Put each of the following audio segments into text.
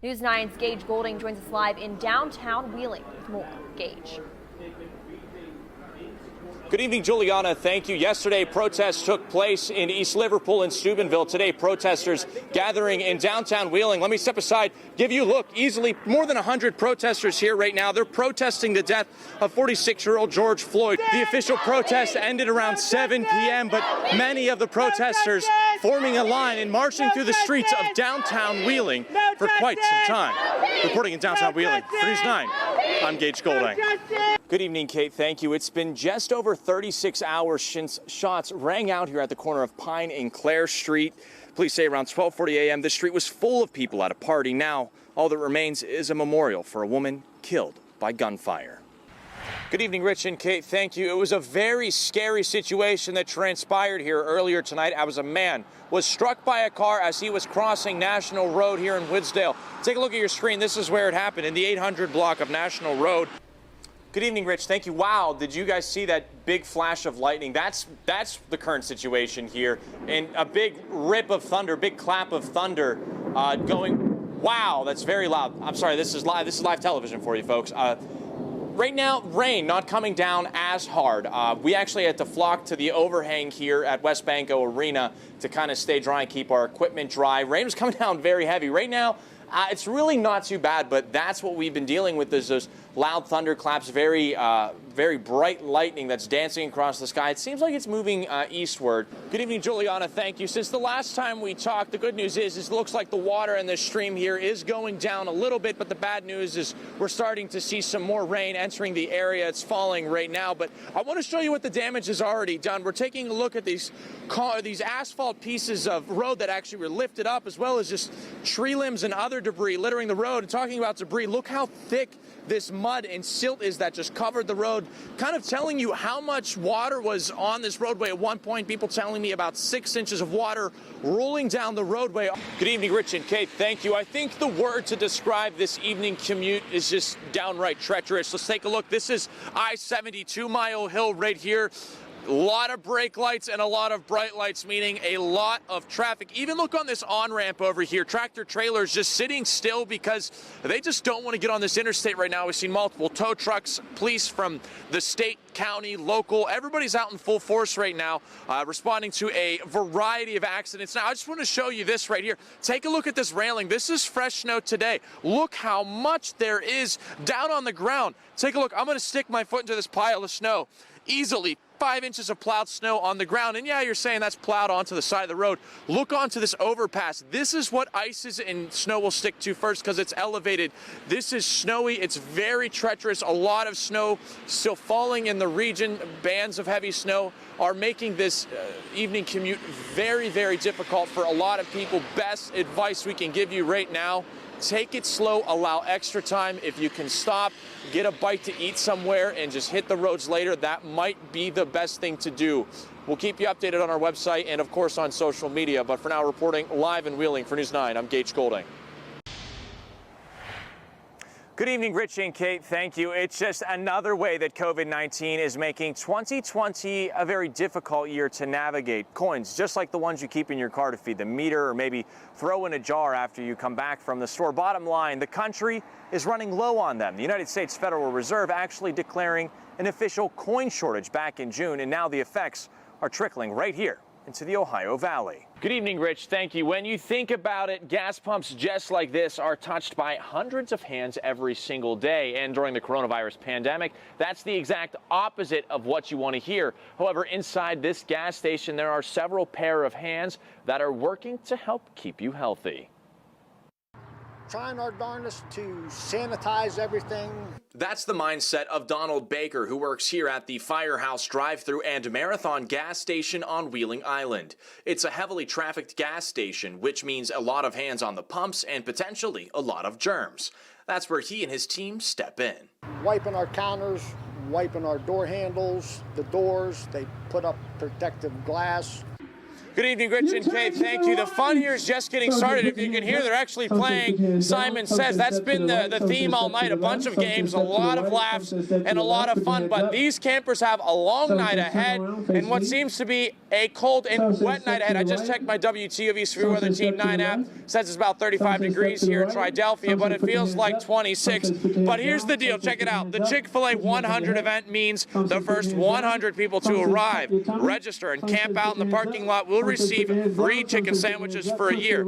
News 9's Gage Goulding joins us live in downtown Wheeling with more. Gage. Good evening, Juliana. Thank you. Yesterday, protests took place in East Liverpool and Steubenville. Today, protesters gathering in downtown Wheeling. Let me step aside, give you a look. Easily more than 100 protesters here right now. They're protesting the death of 46-year-old George Floyd. The official protest ended around 7 p.m., but many of the protesters forming a line and marching through the streets of downtown Wheeling for quite some time. Reporting in downtown Wheeling for News 9, I'm Gage Goulding. Good evening, Kate. Thank you. It's been just over 36 hours since shots rang out here at the corner of Pine and Clare Street. Police say around 12:40 a.m. the street was full of people at a party. Now, all that remains is a memorial for a woman killed by gunfire. Good evening, Rich and Kate. Thank you. It was a very scary situation that transpired here earlier tonight as a man was struck by a car as he was crossing National Road here in Woodsdale. Take a look at your screen. This is where it happened in the 800 block of National Road. Good evening, Rich. Thank you. Wow, did you guys see that big flash of lightning? That's the current situation here. And a big rip of thunder, big clap of thunder going. Wow, that's very loud. I'm sorry, this is live. This is live television for you folks. Right now, rain not coming down as hard. We actually had to flock to the overhang here at West Banco Arena to kind of stay dry and keep our equipment dry. Rain was coming down very heavy. Right now, it's really not too bad, but that's what we've been dealing with is those loud thunderclaps, very bright lightning that's dancing across the sky. It seems like it's moving eastward. Good evening, Juliana. Thank you. Since the last time we talked, the good news is it looks like the water in this stream here is going down a little bit, but the bad news is we're starting to see some more rain entering the area. It's falling right now, but I want to show you what the damage is already done. We're taking a look at these asphalt pieces of road that actually were lifted up, as well as just tree limbs and other debris littering the road. And talking about debris, look how thick this mud and silt is that just covered the road, kind of telling you how much water was on this roadway at one point. People telling me about 6 inches of water rolling down the roadway. Good evening, Rich and Kate. Thank you. I think the word to describe this evening commute is just downright treacherous. Let's take a look. This is I-72 Mile Hill right here. A lot of brake lights and a lot of bright lights, meaning a lot of traffic. Even look on this on-ramp over here. Tractor trailers just sitting still because they just don't want to get on this interstate right now. We've seen multiple tow trucks, police from the state, county, local. Everybody's out in full force right now, responding to a variety of accidents. Now, I just want to show you this right here. Take a look at this railing. This is fresh snow today. Look how much there is down on the ground. Take a look. I'm going to stick my foot into this pile of snow. Easily 5 inches of plowed snow on the ground. And yeah, you're saying that's plowed onto the side of the road. Look onto this overpass. This is what ices and snow will stick to first because it's elevated. This is snowy. It's very treacherous. A lot of snow still falling in the region. Bands of heavy snow are making this evening commute very, very difficult for a lot of people. Best advice we can give you right now: take it slow, allow extra time. If you can stop, get a bite to eat somewhere, and just hit the roads later, that might be the best thing to do. We'll keep you updated on our website and, of course, on social media. But for now, reporting live in Wheeling for News 9, I'm Gage Goulding. Good evening, Rich and Kate. Thank you. It's just another way that COVID-19 is making 2020 a very difficult year to navigate. Coins, just like the ones you keep in your car to feed the meter or maybe throw in a jar after you come back from the store. Bottom line, the country is running low on them. The United States Federal Reserve actually declaring an official coin shortage back in June, and now the effects are trickling right here into the Ohio Valley. Good evening, Rich. Thank you. When you think about it, gas pumps just like this are touched by hundreds of hands every single day. And during the coronavirus pandemic, that's the exact opposite of what you want to hear. However, inside this gas station, there are several pair of hands that are working to help keep you healthy. Trying our darndest to sanitize everything. That's the mindset of Donald Baker, who works here at the Firehouse drive-thru and Marathon gas station on Wheeling Island. It's a heavily trafficked gas station, which means a lot of hands on the pumps and potentially a lot of germs. That's where he and his team step in. Wiping our counters, wiping our door handles, the doors. They put up protective glass. Good evening, Rich and Kate. Thank you. The fun here is just getting started. If you can hear, they're actually playing Simon Says. That's been the theme all night. A bunch of games, a lot of laughs, and a lot of fun. But these campers have a long night ahead and what seems to be a cold and wet night ahead. I just checked my WTOV Severe Weather Team 9 app. Says it's about 35 degrees here in Philadelphia, but it feels like 26. But here's the deal. Check it out. The Chick-fil-A 100 event means the first 100 people to arrive, register, and camp out in the parking lot will receive free chicken sandwiches for a year.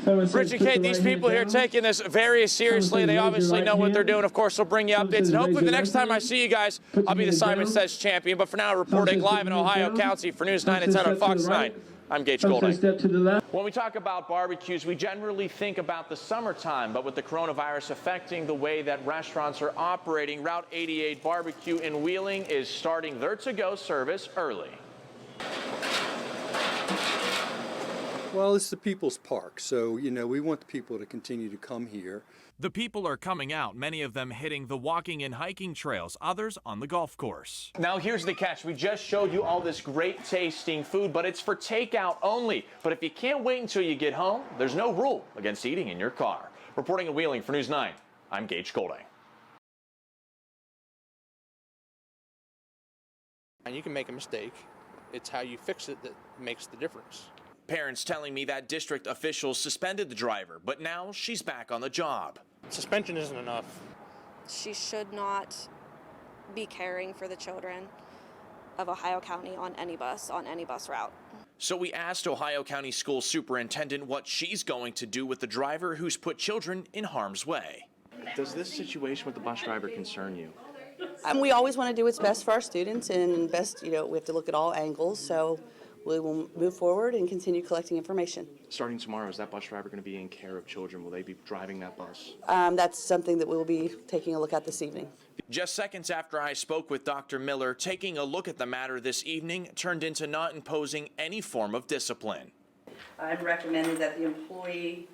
Rich and Kate, these people here taking this very seriously. They obviously know what they're doing. Of course, they'll bring you updates. And hopefully the next time I see you guys, I'll be the Simon Says champion. But for now, reporting live in Ohio County for News 9 and 10 on Fox 9, I'm Gage Goulding. When we talk about barbecues, we generally think about the summertime. But with the coronavirus affecting the way that restaurants are operating, Route 88 Barbecue in Wheeling is starting their to-go service early. Well, it's the people's park, so, you know, we want the people to continue to come here. The people are coming out, many of them hitting the walking and hiking trails, others on the golf course. Now here's the catch. We just showed you all this great tasting food, but it's for takeout only. But if you can't wait until you get home, there's no rule against eating in your car. Reporting in Wheeling for News 9, I'm Gage Goulding. And you can make a mistake. It's how you fix it that makes the difference. Parents telling me that district officials suspended the driver, but now she's back on the job. Suspension isn't enough. She should not be caring for the children of Ohio County on any bus route. So we asked Ohio County School Superintendent what she's going to do with the driver who's put children in harm's way. Does this situation with the bus driver concern you? We always want to do what's best for our students, and best, you know, we have to look at all angles, so we will move forward and continue collecting information. Starting tomorrow, is that bus driver going to be in care of children? Will they be driving that bus? That's something that we'll be taking a look at this evening. Just seconds after I spoke with Dr. Miller, taking a look at the matter this evening turned into not imposing any form of discipline. I've recommended that the employee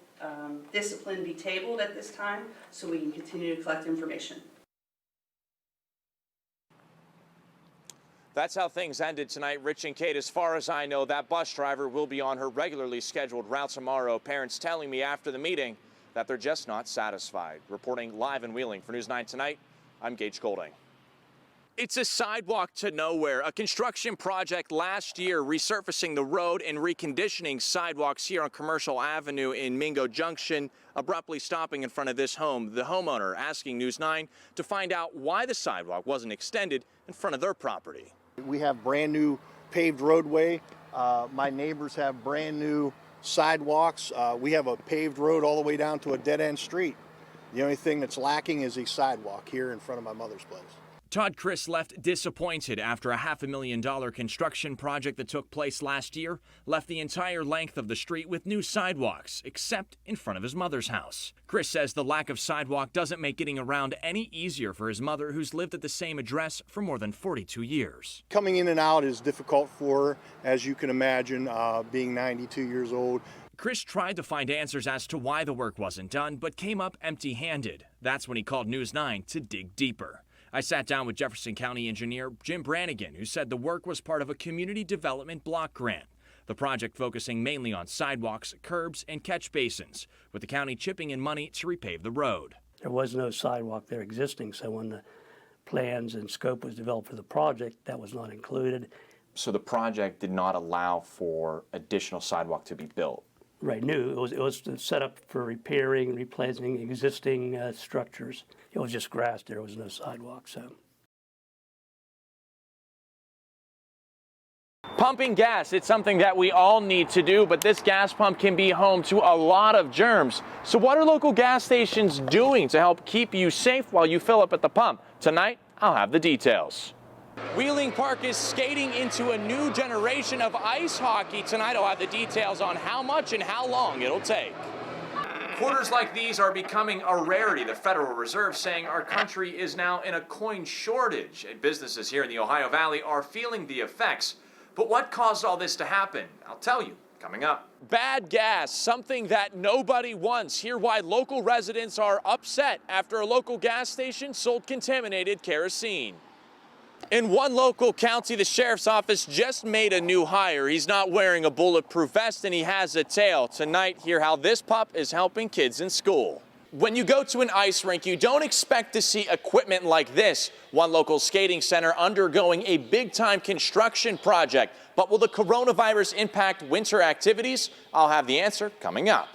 discipline be tabled at this time so we can continue to collect information. That's how things ended tonight. Rich and Kate, as far as I know, that bus driver will be on her regularly scheduled route tomorrow. Parents telling me after the meeting that they're just not satisfied. Reporting live in Wheeling for News 9 tonight, I'm Gage Goulding. It's a sidewalk to nowhere, a construction project last year resurfacing the road and reconditioning sidewalks here on Commercial Avenue in Mingo Junction, abruptly stopping in front of this home. The homeowner asking News 9 to find out why the sidewalk wasn't extended in front of their property. We have brand new paved roadway. My neighbors have brand new sidewalks. We have a paved road all the way down to a dead-end street. The only thing that's lacking is a sidewalk here in front of my mother's place. Todd Chris left disappointed after a $500,000 construction project that took place last year left the entire length of the street with new sidewalks, except in front of his mother's house. Chris says the lack of sidewalk doesn't make getting around any easier for his mother, who's lived at the same address for more than 42 years. Coming in and out is difficult for her, as you can imagine, being 92 years old. Chris tried to find answers as to why the work wasn't done, but came up empty-handed. That's when he called News 9 to dig deeper. I sat down with Jefferson County engineer Jim Brannigan, who said the work was part of a community development block grant. The project focusing mainly on sidewalks, curbs, and catch basins, with the county chipping in money to repave the road. There was no sidewalk there existing, so when the plans and scope was developed for the project, that was not included. So the project did not allow for additional sidewalk to be built? Right, new. It was set up for repairing, replacing existing structures. It was just grass. There was no sidewalk, so. Pumping gas, it's something that we all need to do, but this gas pump can be home to a lot of germs. So what are local gas stations doing to help keep you safe while you fill up at the pump? Tonight, I'll have the details. Wheeling Park is skating into a new generation of ice hockey. Tonight I'll have the details on how much and how long it'll take. Quarters like these are becoming a rarity. The Federal Reserve saying our country is now in a coin shortage, and businesses here in the Ohio Valley are feeling the effects. But what caused all this to happen? I'll tell you coming up. Bad gas, something that nobody wants. Hear why local residents are upset after a local gas station sold contaminated kerosene. In one local county, the sheriff's office just made a new hire. He's not wearing a bulletproof vest and he has a tail. Tonight, hear how this pup is helping kids in school. When you go to an ice rink, you don't expect to see equipment like this. One local skating center undergoing a big-time construction project. But will the coronavirus impact winter activities? I'll have the answer coming up.